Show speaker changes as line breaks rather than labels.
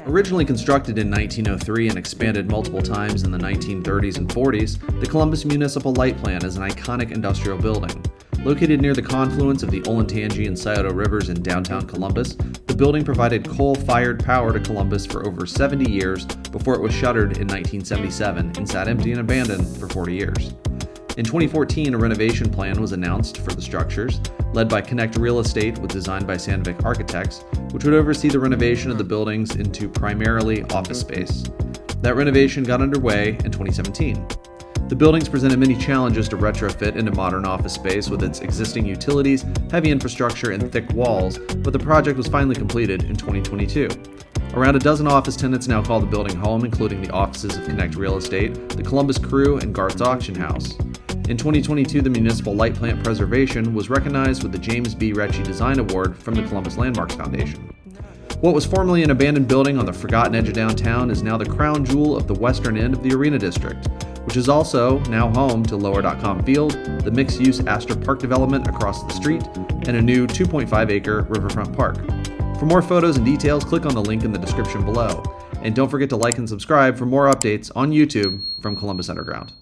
Originally constructed in 1903 and expanded multiple times in the 1930s and 40s, the Columbus Municipal Light Plant is an iconic industrial building. Located near the confluence of the Olentangy and Scioto Rivers in downtown Columbus, the building provided coal-fired power to Columbus for over 70 years before it was shuttered in 1977 and sat empty and abandoned for 40 years. In 2014, a renovation plan was announced for the structures, led by Connect Real Estate with design by Sandvick Architects, which would oversee the renovation of the buildings into primarily office space. That renovation got underway in 2017. The buildings presented many challenges to retrofit into modern office space with its existing utilities, heavy infrastructure, and thick walls, but the project was finally completed in 2022. Around a dozen office tenants now call the building home, including the offices of Connect Real Estate, the Columbus Crew, and Garth's Auction House. In 2022, the Municipal Light Plant Preservation was recognized with the James B. Ritchie Design Award from the Columbus Landmarks Foundation. What was formerly an abandoned building on the forgotten edge of downtown is now the crown jewel of the western end of the Arena District, which is also now home to Lower.com Field, the mixed-use Astor Park development across the street, and a new 2.5-acre riverfront park. For more photos and details, click on the link in the description below. And don't forget to like and subscribe for more updates on YouTube from Columbus Underground.